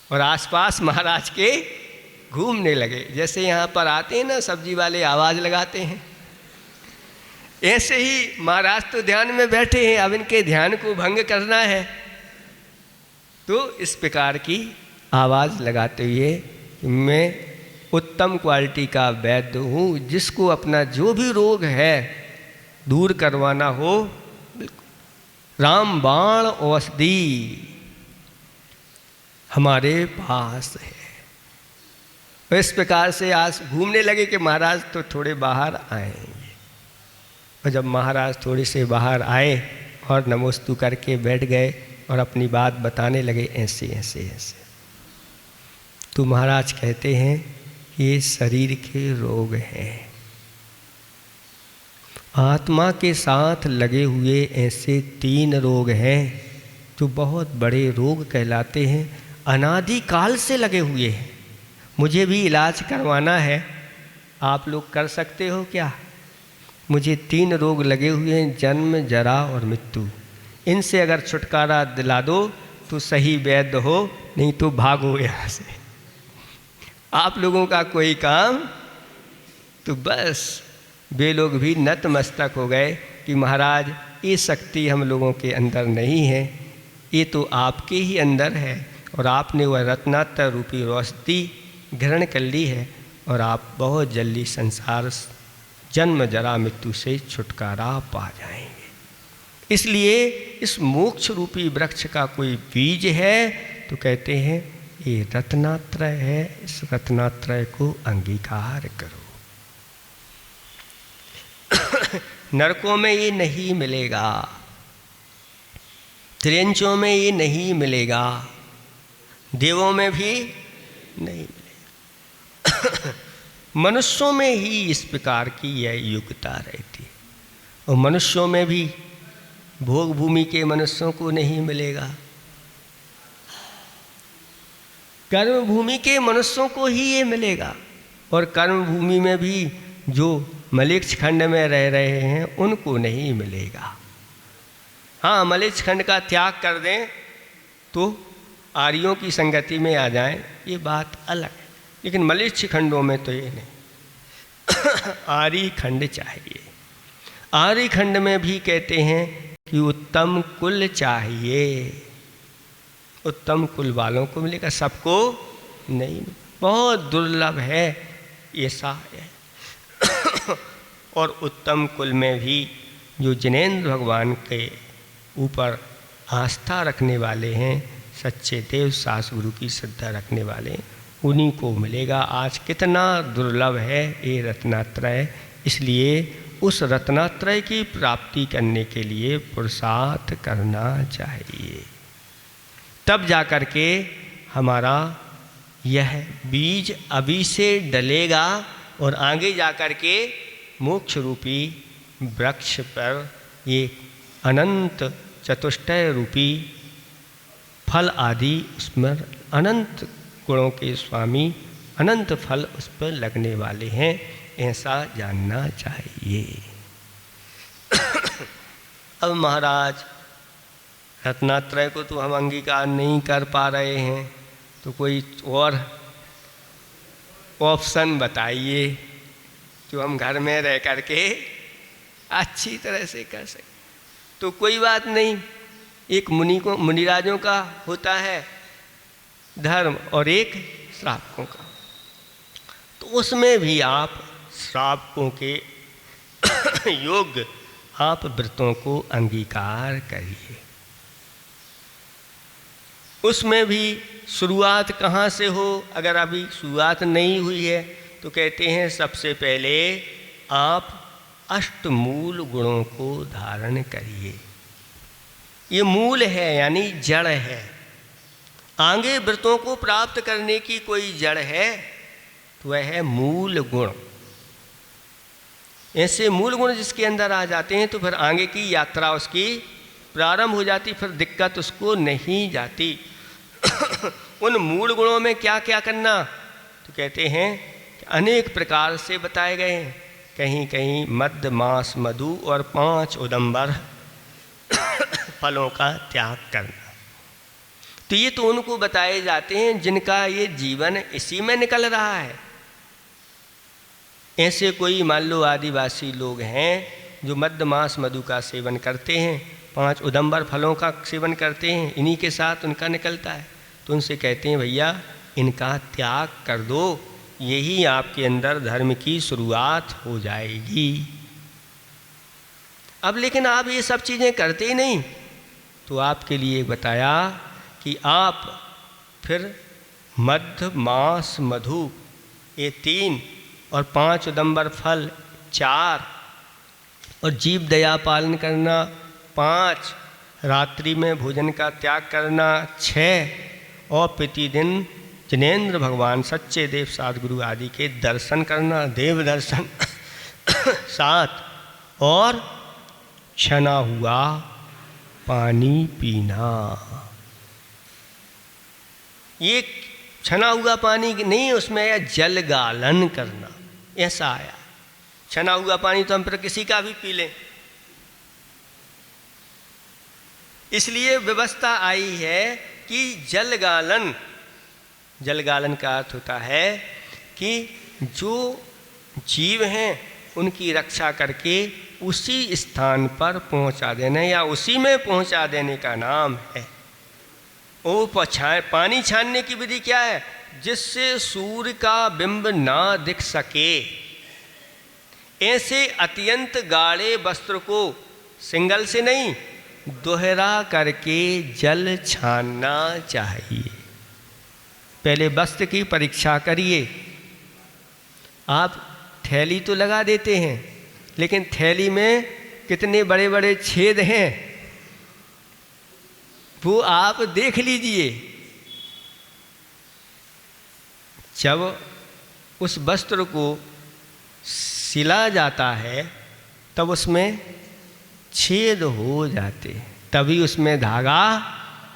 और आसपास महाराज के घूमने लगे। जैसे यहाँ पर आते हैं ना सब्जी वाले, आवाज़ लगाते हैं, ऐसे ही महाराज तो ध्यान में बैठे हैं, अब इनके ध्यान को भंग करना है। तो इस प्रकार की आवाज़ लगाते हुए कि मैं उत्तम क्वालिटी का वैद्य हूँ, जिसको अपना जो भी रोग है दूर करवाना हो, रामबाण औषधि हमारे पास है। इस प्रकार से आज घूमने लगे कि महाराज तो थोड़े बाहर आएंगे। और जब महाराज थोड़े से बाहर आए और नमोस्तु करके बैठ गए और अपनी बात बताने लगे, ऐसे ऐसे ऐसे, तो महाराज कहते हैं ये शरीर के रोग हैं। आत्मा के साथ लगे हुए ऐसे 3 रोग हैं जो बहुत बड़े रोग कहलाते हैं, अनादिकाल से लगे हुए हैं। मुझे भी इलाज करवाना है, आप लोग कर सकते हो क्या? मुझे 3 रोग लगे हुए हैं, जन्म जरा और मृत्यु। इनसे अगर छुटकारा दिला दो तो सही वैद्य हो, नहीं तो भागो यहाँ से। आप लोगों का कोई काम, तो बस वे लोग भी नतमस्तक हो गए कि महाराज ये शक्ति हम लोगों के अंदर नहीं है, ये तो आपके ही अंदर है, और आपने वह रत्नात्र रूपी औषधि ग्रहण कर ली है, और आप बहुत जल्दी संसार जन्म जरा मृत्यु से छुटकारा पा जाएंगे। इसलिए इस मोक्ष रूपी वृक्ष का कोई बीज है तो कहते हैं ये रत्नात्रय है, इस रत्नात्रय को अंगीकार करो। नरकों में ये नहीं मिलेगा, त्रियंचों में ये नहीं मिलेगा, देवों में भी नहीं मिलेगा। मनुष्यों में ही इस प्रकार की यह योग्यता रहती है। और मनुष्यों में भी भोग भूमि के मनुष्यों को नहीं मिलेगा, कर्म भूमि के मनुष्यों को ही ये मिलेगा। और कर्म भूमि में भी जो मलेच्छ खंड में रह रहे हैं उनको नहीं मिलेगा। हाँ, मलेच्छ खंड का त्याग कर दें तो आर्यों की संगति में आ जाएं, ये बात अलग है, लेकिन मलेच्छ खंडों में तो ये नहीं आर्य खंड चाहिए। आर्य खंड में भी कहते हैं कि उत्तम कुल चाहिए, उत्तम कुल वालों को मिलेगा, सबको नहीं, बहुत दुर्लभ है ऐसा है। और उत्तम कुल में भी जो जिनेंद्र भगवान के ऊपर आस्था रखने वाले हैं, सच्चे देव सास गुरु की श्रद्धा रखने वाले, उन्हीं को मिलेगा। आज कितना दुर्लभ है ये रत्नात्रय, इसलिए उस रत्नात्रय की प्राप्ति करने के लिए पुरुषार्थ करना चाहिए, तब जा कर के हमारा यह बीज अभी से डलेगा और आगे जा कर के मोक्ष रूपी वृक्ष पर ये अनंत चतुष्टय रूपी फल आदि उसमें अनंत गुणों के स्वामी अनंत फल उस पर लगने वाले हैं, ऐसा जानना चाहिए। अब महाराज रत्नात्रय को तो हम अंगीकार नहीं कर पा रहे हैं, तो कोई और ऑप्शन बताइए जो हम घर में रह कर के अच्छी तरह से कर सकें। तो कोई बात नहीं, एक मुनिराजों का होता है धर्म और एक श्रावकों का, तो उसमें भी आप श्रावकों के योग्य आप व्रतों को अंगीकार करिए। उसमें भी शुरुआत कहाँ से हो, अगर अभी शुरुआत नहीं हुई है तो कहते हैं सबसे पहले आप अष्टमूल गुणों को धारण करिए। ये मूल है यानी जड़ है, आगे व्रतों को प्राप्त करने की कोई जड़ है तो वह है मूल गुण। ऐसे मूल गुण जिसके अंदर आ जाते हैं तो फिर आगे की यात्रा उसकी प्रारंभ हो जाती, फिर दिक्कत उसको नहीं जाती। उन मूल गुणों में क्या क्या करना, तो कहते हैं कि अनेक प्रकार से बताए गए हैं, कहीं कहीं मद्य मांस मधु और 5 उदंबर फलों का त्याग करना। तो ये तो उनको बताए जाते हैं जिनका ये जीवन इसी में निकल रहा है। ऐसे कोई मान लो आदिवासी लोग हैं जो मद्य मांस मधु का सेवन करते हैं, 5 उदंबर फलों का सेवन करते हैं, इन्हीं के साथ उनका निकलता है, तो उनसे कहते हैं भैया इनका त्याग कर दो, यही आपके अंदर धर्म की शुरुआत हो जाएगी। अब लेकिन आप ये सब चीज़ें करते ही नहीं, तो आपके लिए बताया कि आप फिर मद्य मांस मधु ये 3 और 5 उदंबर फल 4 और जीव दया पालन करना 5, रात्रि में भोजन का त्याग करना 6 और प्रतिदिन जिनेंद्र भगवान सच्चे देव सद्गुरु आदि के दर्शन करना, देव दर्शन 7 और छना हुआ पानी पीना। ये छना हुआ पानी नहीं, उसमें जल गालन करना, ऐसा आया। छना हुआ पानी तो हम फिर किसी का भी पी लें, इसलिए व्यवस्था आई है कि जल गालन, जल गालन का अर्थ होता है कि जो जीव हैं उनकी रक्षा करके उसी स्थान पर पहुंचा देना या उसी में पहुंचा देने का नाम है। वो पानी छानने की विधि क्या है, जिससे सूर्य का बिंब ना दिख सके, ऐसे अत्यंत गाढ़े वस्त्र को सिंगल से नहीं दोहरा करके जल छानना चाहिए। पहले वस्त्र की परीक्षा करिए। आप थैली तो लगा देते हैं, लेकिन थैली में कितने बड़े बड़े छेद हैं वो आप देख लीजिए। जब उस वस्त्र को सिला जाता है तब उसमें छेद हो जाते हैं, तभी उसमें धागा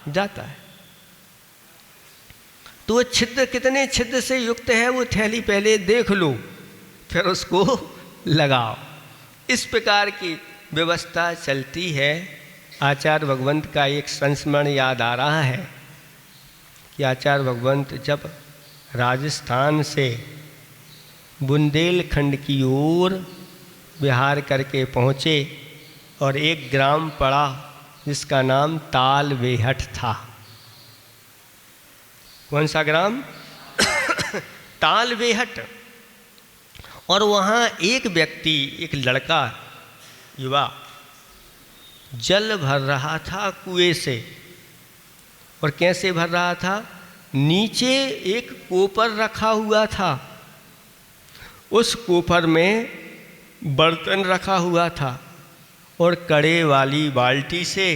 जाता है। तो वो छिद्र कितने छिद्र से युक्त है वो थैली पहले देख लो, फिर उसको लगाओ। इस प्रकार की व्यवस्था चलती है। आचार्य भगवंत का एक संस्मरण याद आ रहा है कि आचार्य भगवंत जब राजस्थान से बुंदेलखंड की ओर विहार करके पहुँचे और एक ग्राम पड़ा जिसका नाम तालबेहट था। कौन सा ग्राम? तालबेहट। और वहाँ एक व्यक्ति, एक लड़का, युवा, जल भर रहा था कुएं से। और कैसे भर रहा था? नीचे एक कोपर रखा हुआ था, उस कोपर में बर्तन रखा हुआ था और कड़े वाली बाल्टी से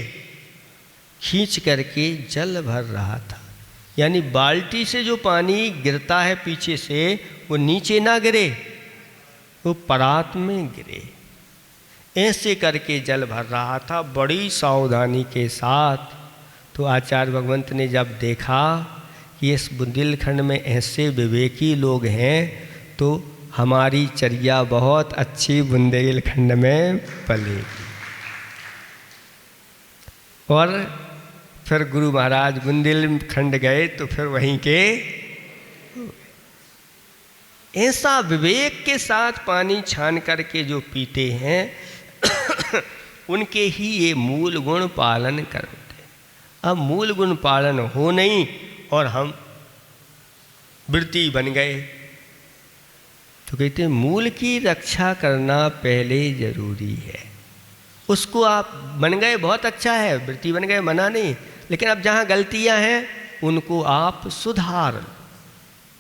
खींच करके जल भर रहा था। यानी बाल्टी से जो पानी गिरता है पीछे से, वो नीचे ना गिरे, वो परात में गिरे। ऐसे करके जल भर रहा था बड़ी सावधानी के साथ। तो आचार्य भगवंत ने जब देखा कि इस बुंदेलखंड में ऐसे विवेकी लोग हैं, तो हमारी चर्या बहुत अच्छी बुंदेलखंड में पलेगी। और फिर गुरु महाराज बुंदेलखंड गए तो फिर वहीं के ऐसा विवेक के साथ पानी छान करके जो पीते हैं उनके ही ये मूल गुण पालन करते। अब मूल गुण पालन हो नहीं और हम वृत्ति बन गए, तो कहते हैं मूल की रक्षा करना पहले जरूरी है। उसको आप बन गए बहुत अच्छा है, वृत्ति बन गए, मना नहीं, लेकिन अब जहाँ गलतियाँ हैं उनको आप सुधार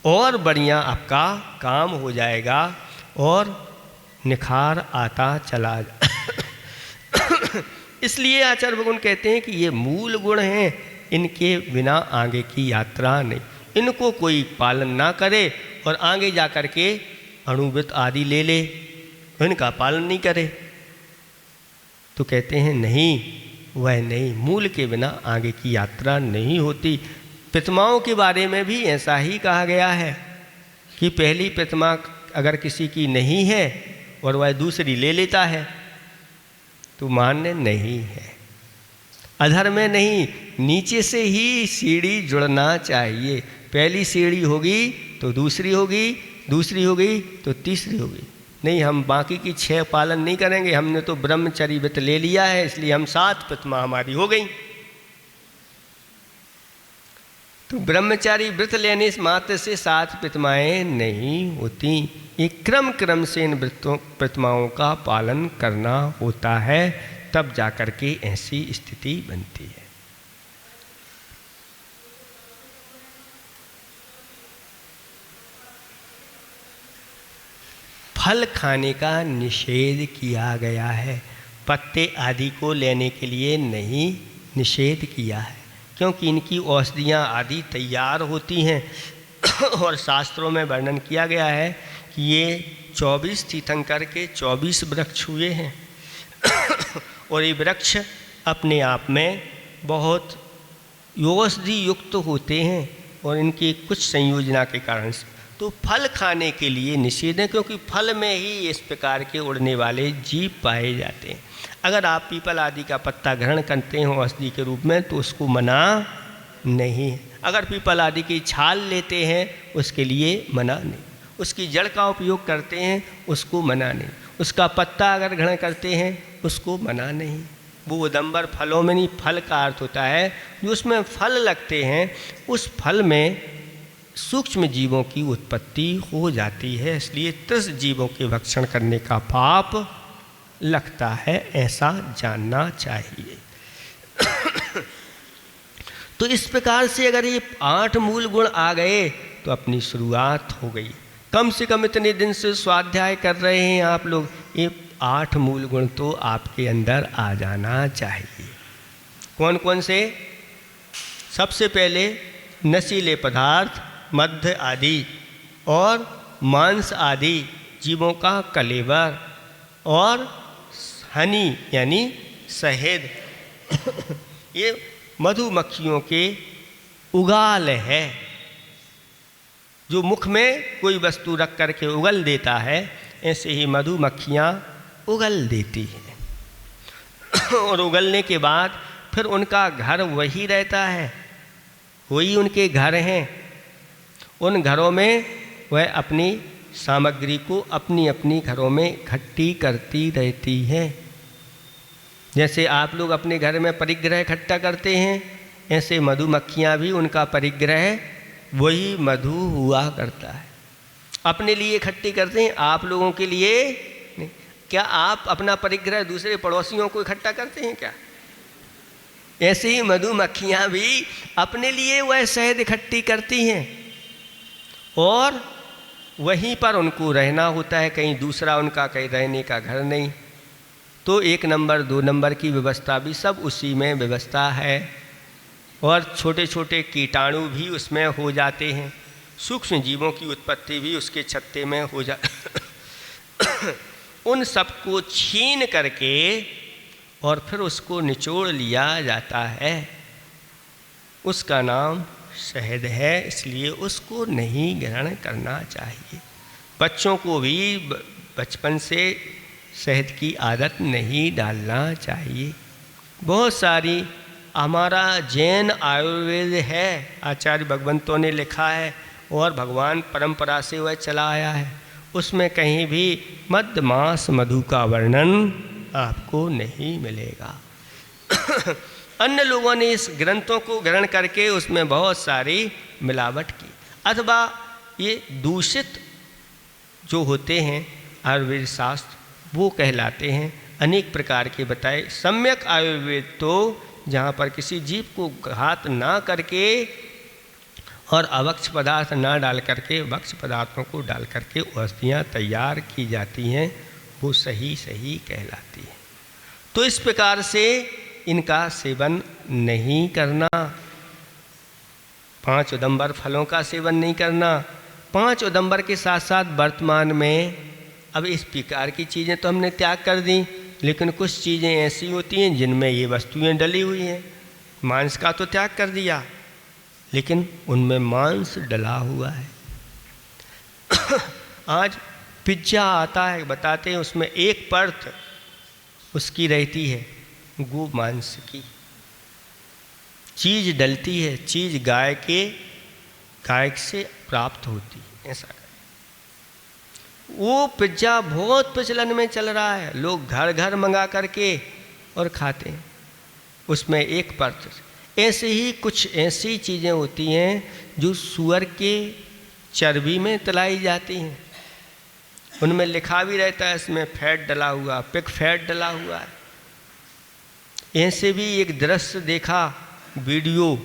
और बढ़िया आपका काम हो जाएगा और निखार आता चला इसलिए आचार्य भगवान कहते हैं कि ये मूल गुण हैं, इनके बिना आगे की यात्रा नहीं। इनको कोई पालन ना करे और आगे जा कर के अणुवृत्त आदि ले ले, इनका पालन नहीं करे, तो कहते हैं नहीं, वह नहीं, मूल के बिना आगे की यात्रा नहीं होती। प्रतिमाओं के बारे में भी ऐसा ही कहा गया है कि पहली प्रतिमा अगर किसी की नहीं है और वह दूसरी ले लेता है तो मान्य नहीं है। अधर्म में नहीं, नीचे से ही सीढ़ी जुड़ना चाहिए। पहली सीढ़ी होगी तो दूसरी होगी, दूसरी होगी तो तीसरी होगी। नहीं, हम बाकी की 6 पालन नहीं करेंगे, हमने तो ब्रह्मचर्य व्रत ले लिया है, इसलिए हम 7 प्रतिमा हमारी हो गई। तो ब्रह्मचारी व्रत लेने इस मात्र से 7 प्रतिमाएँ नहीं होती। एक क्रम क्रम से इन प्रतिमाओं का पालन करना होता है, तब जाकर के ऐसी स्थिति बनती है। फल खाने का निषेध किया गया है, पत्ते आदि को लेने के लिए नहीं निषेध किया है, क्योंकि इनकी औषधियाँ आदि तैयार होती हैं और शास्त्रों में वर्णन किया गया है कि ये 24 तीर्थंकर के 24 वृक्ष हुए हैं और ये वृक्ष अपने आप में बहुत औषधि युक्त होते हैं और इनकी कुछ संयोजना के कारण से तो फल खाने के लिए निषेध है, क्योंकि फल में ही इस प्रकार के उड़ने वाले जीव पाए जाते हैं। अगर आप पीपल आदि का पत्ता ग्रहण करते हो औषधि के रूप में तो उसको मना नहीं। अगर पीपल आदि की छाल लेते हैं उसके लिए मना नहीं। उसकी जड़ का उपयोग करते हैं उसको मना नहीं। उसका पत्ता अगर ग्रहण करते हैं उसको मना नहीं। वो उदंबर फलों में नहीं, फल का अर्थ होता है जो उसमें फल लगते हैं, उस फल में सूक्ष्म जीवों की उत्पत्ति हो जाती है, इसलिए 30 जीवों के भक्षण करने का पाप लगता है, ऐसा जानना चाहिए। तो इस प्रकार से अगर ये 8 मूल गुण आ गए तो अपनी शुरुआत हो गई। कम से कम इतने दिन से स्वाध्याय कर रहे हैं आप लोग, ये 8 मूल गुण तो आपके अंदर आ जाना चाहिए। कौन कौन से? सबसे पहले नशीले पदार्थ, मद्य आदि और मांस आदि जीवों का कलेवर और हनी यानी शहद ये मधुमक्खियों के उगाल है। जो मुख में कोई वस्तु रख करके उगल देता है, ऐसे ही मधुमक्खियाँ उगल देती हैं और उगलने के बाद फिर उनका घर वही रहता है, वही उनके घर हैं। उन घरों में वह अपनी सामग्री को अपनी अपनी घरों में इकट्ठी करती रहती है। जैसे आप लोग अपने घर में परिग्रह इकट्ठा करते हैं, ऐसे मधुमक्खियाँ भी उनका परिग्रह वही मधु हुआ करता है। अपने लिए इकट्ठी करते हैं, आप लोगों के लिए नहीं। क्या आप अपना परिग्रह दूसरे पड़ोसियों को इकट्ठा करते हैं क्या? ऐसे ही मधुमक्खियाँ भी अपने लिए वह शहद इकट्ठी करती हैं और वहीं पर उनको रहना होता है, कहीं दूसरा उनका कहीं रहने का घर नहीं। तो 1 नंबर 2 नंबर की व्यवस्था भी सब उसी में व्यवस्था है और छोटे छोटे कीटाणु भी उसमें हो जाते हैं। सूक्ष्म जीवों की उत्पत्ति भी उसके छत्ते में हो जा उन सबको छीन करके और फिर उसको निचोड़ लिया जाता है। उसका नाम शहद है, इसलिए उसको नहीं ग्रहण करना चाहिए। बच्चों को भी बचपन से शहद की आदत नहीं डालना चाहिए। बहुत सारी हमारा जैन आयुर्वेद है, आचार्य भगवंतों ने लिखा है और भगवान परंपरा से वह चला आया है। उसमें कहीं भी मद्य मांस मधु का वर्णन आपको नहीं मिलेगा। अन्य लोगों ने इस ग्रंथों को ग्रहण करके उसमें बहुत सारी मिलावट की, अथवा ये दूषित जो होते हैं आयुर्वेद शास्त्र वो कहलाते हैं। अनेक प्रकार के बताए। सम्यक आयुर्वेद तो जहाँ पर किसी जीव को घात ना करके और अवक्ष पदार्थ ना डाल करके वक्ष पदार्थों को डाल करके औषधियाँ तैयार की जाती हैं, वो सही सही कहलाती है। तो इस प्रकार से इनका सेवन नहीं करना। 5 उदंबर फलों का सेवन नहीं करना। 5 उदंबर के साथ साथ वर्तमान में अब इस प्रकार की चीज़ें तो हमने त्याग कर दी, लेकिन कुछ चीज़ें ऐसी होती हैं जिनमें ये वस्तुएं डली हुई हैं। मांस का तो त्याग कर दिया, लेकिन उनमें मांस डला हुआ है। आज पिज्ज़ा आता है, बताते हैं उसमें एक परत उसकी रहती है गो मांस की। चीज़ डलती है, चीज़ गाय से प्राप्त होती है। ऐसा वो पिज्ज़ा बहुत प्रचलन में चल रहा है, लोग घर घर मंगा करके और खाते हैं, उसमें एक परत। ऐसे ही कुछ ऐसी चीज़ें होती हैं जो सूअर के चर्बी में तलाई जाती हैं, उनमें लिखा भी रहता है इसमें फैट डला हुआ, पिग फैट डला हुआ है। ऐसे भी एक दृश्य देखा वीडियो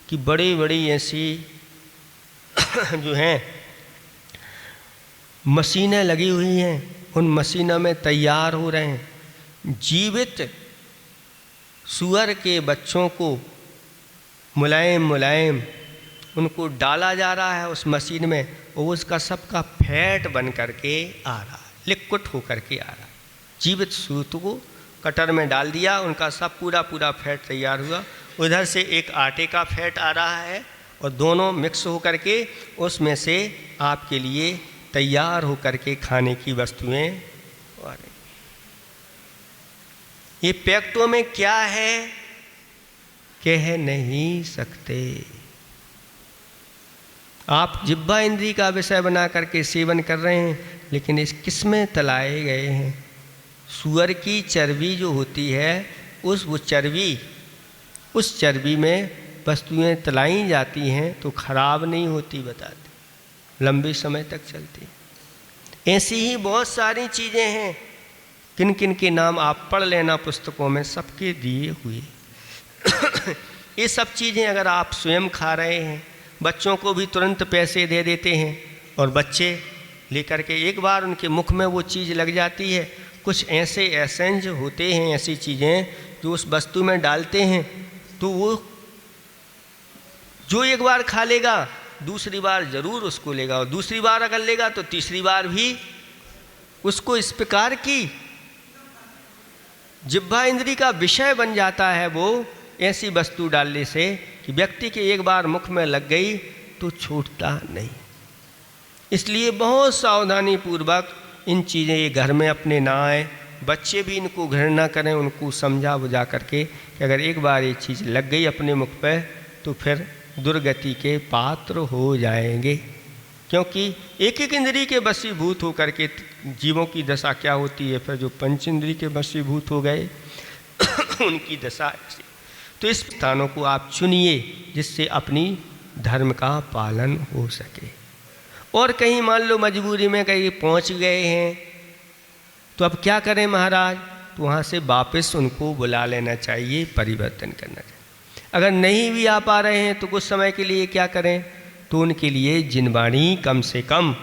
कि बड़ी बड़ी ऐसी जो हैं मशीनें लगी हुई हैं, उन मशीनों में तैयार हो रहे हैं जीवित सूअर के बच्चों को, मुलायम मुलायम उनको डाला जा रहा है उस मशीन में, और उसका सबका फैट बन करके आ रहा है, लिक्विड हो करके आ रहा है। जीवित सूअर को कटर में डाल दिया, उनका सब पूरा फैट तैयार हुआ। उधर से एक आटे का फैट आ रहा है और दोनों मिक्स हो करके उसमें से आपके लिए तैयार हो करके खाने की वस्तुएं आ रही। ये पैक्टों में क्या है कह नहीं सकते। आप जिह्वा इंद्री का विषय बना करके सेवन कर रहे हैं, लेकिन इस किसमें तलाए गए हैं। सूअर की चर्बी जो होती है उस चर्बी में वस्तुएं तलाई जाती हैं तो खराब नहीं होती, बताते लंबे समय तक चलती। ऐसी ही बहुत सारी चीज़ें हैं, किन किन के नाम आप पढ़ लेना पुस्तकों में, सबके दिए हुए। ये सब चीज़ें अगर आप स्वयं खा रहे हैं, बच्चों को भी तुरंत पैसे दे देते हैं और बच्चे लेकर के एक बार उनके मुख में वो चीज़ लग जाती है। कुछ ऐसे एसेंस होते हैं, ऐसी चीज़ें जो उस वस्तु में डालते हैं, तो वो जो एक बार खा लेगा दूसरी बार ज़रूर उसको लेगा, और दूसरी बार अगर लेगा तो तीसरी बार भी उसको इस प्रकार की जिह्वा इंद्री का विषय बन जाता है वो ऐसी वस्तु डालने से कि व्यक्ति के एक बार मुख में लग गई तो छूटता नहीं। इसलिए बहुत सावधानी पूर्वक इन चीज़ें ये घर में अपने ना आए, बच्चे भी इनको घृणा करें, उनको समझा बुझा करके कि अगर एक बार ये चीज़ लग गई अपने मुख पे तो फिर दुर्गति के पात्र हो जाएंगे। क्योंकि एक एक इंद्री के वशीभूत होकर के जीवों की दशा क्या होती है, फिर जो पंच इंद्री के वशीभूत हो गए उनकी दशा ऐसी। तो इस स्थानों को आप चुनिए जिससे अपनी धर्म का पालन हो सके। और कहीं मान लो मजबूरी में कहीं पहुंच गए हैं तो अब क्या करें महाराज, तो वहाँ से वापस उनको बुला लेना चाहिए, परिवर्तन करना चाहिए। अगर नहीं भी आ पा रहे हैं तो कुछ समय के लिए क्या करें, तो उनके लिए जिनवाणी कम से कम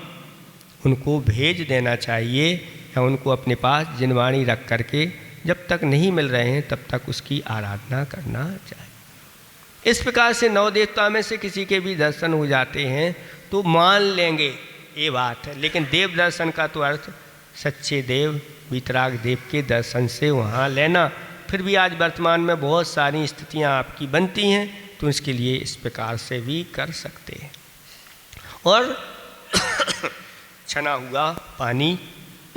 उनको भेज देना चाहिए, या उनको अपने पास जिनवाणी रख करके जब तक नहीं मिल रहे हैं तब तक उसकी आराधना करना चाहिए। इस प्रकार से नौ देवता में से किसी के भी दर्शन हो जाते हैं तो मान लेंगे ये बात है। लेकिन देव दर्शन का तो अर्थ सच्चे देव वितराग देव के दर्शन से वहाँ लेना। फिर भी आज वर्तमान में बहुत सारी स्थितियाँ आपकी बनती हैं तो इसके लिए इस प्रकार से भी कर सकते हैं। और छना हुआ पानी,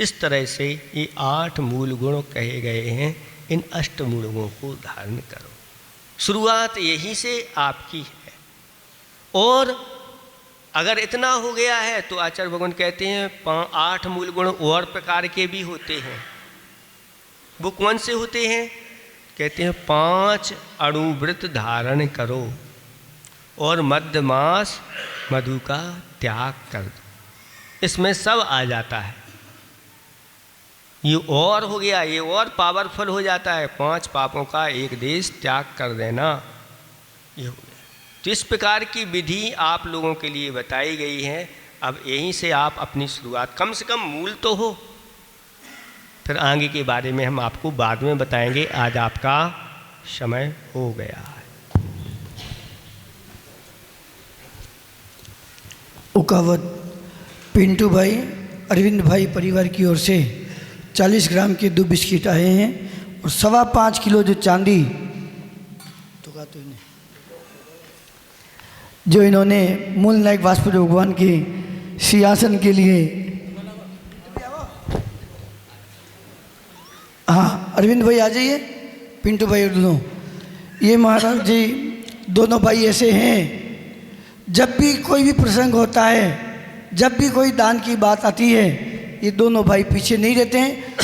इस तरह से ये 8 मूल गुण कहे गए हैं। इन 8 मूल गुणों को धारण करो। शुरुआत यही से आपकी है। और अगर इतना हो गया है तो आचार्य भगवान कहते हैं 8 मूल गुण और प्रकार के भी होते हैं। वो कौन से होते हैं? कहते हैं 5 अणुव्रत धारण करो और मध्यमास मधु का त्याग कर दो। इसमें सब आ जाता है। ये और हो गया, ये और पावरफुल हो जाता है। 5 पापों का एक देश त्याग कर देना, ये हो गया। तो इस प्रकार की विधि आप लोगों के लिए बताई गई है। अब यहीं से आप अपनी शुरुआत, कम से कम मूल तो हो। फिर आगे के बारे में हम आपको बाद में बताएंगे। आज आपका समय हो गया है।
उकावत पिंटू भाई, अरविंद भाई परिवार की ओर से 40 ग्राम के 2 बिस्किट आए हैं और 5.25 किलो जो चांदी तो कहा तो इन्हें जो इन्होंने मूल नायक वासुदेव भगवान के सिंहासन के लिए, हाँ अरविंद भाई आ जाइए, पिंटू भाई और दोनों। ये महाराज जी दोनों भाई ऐसे हैं, जब भी कोई भी प्रसंग होता है, जब भी कोई दान की बात आती है, ये दोनों भाई पीछे नहीं रहते हैं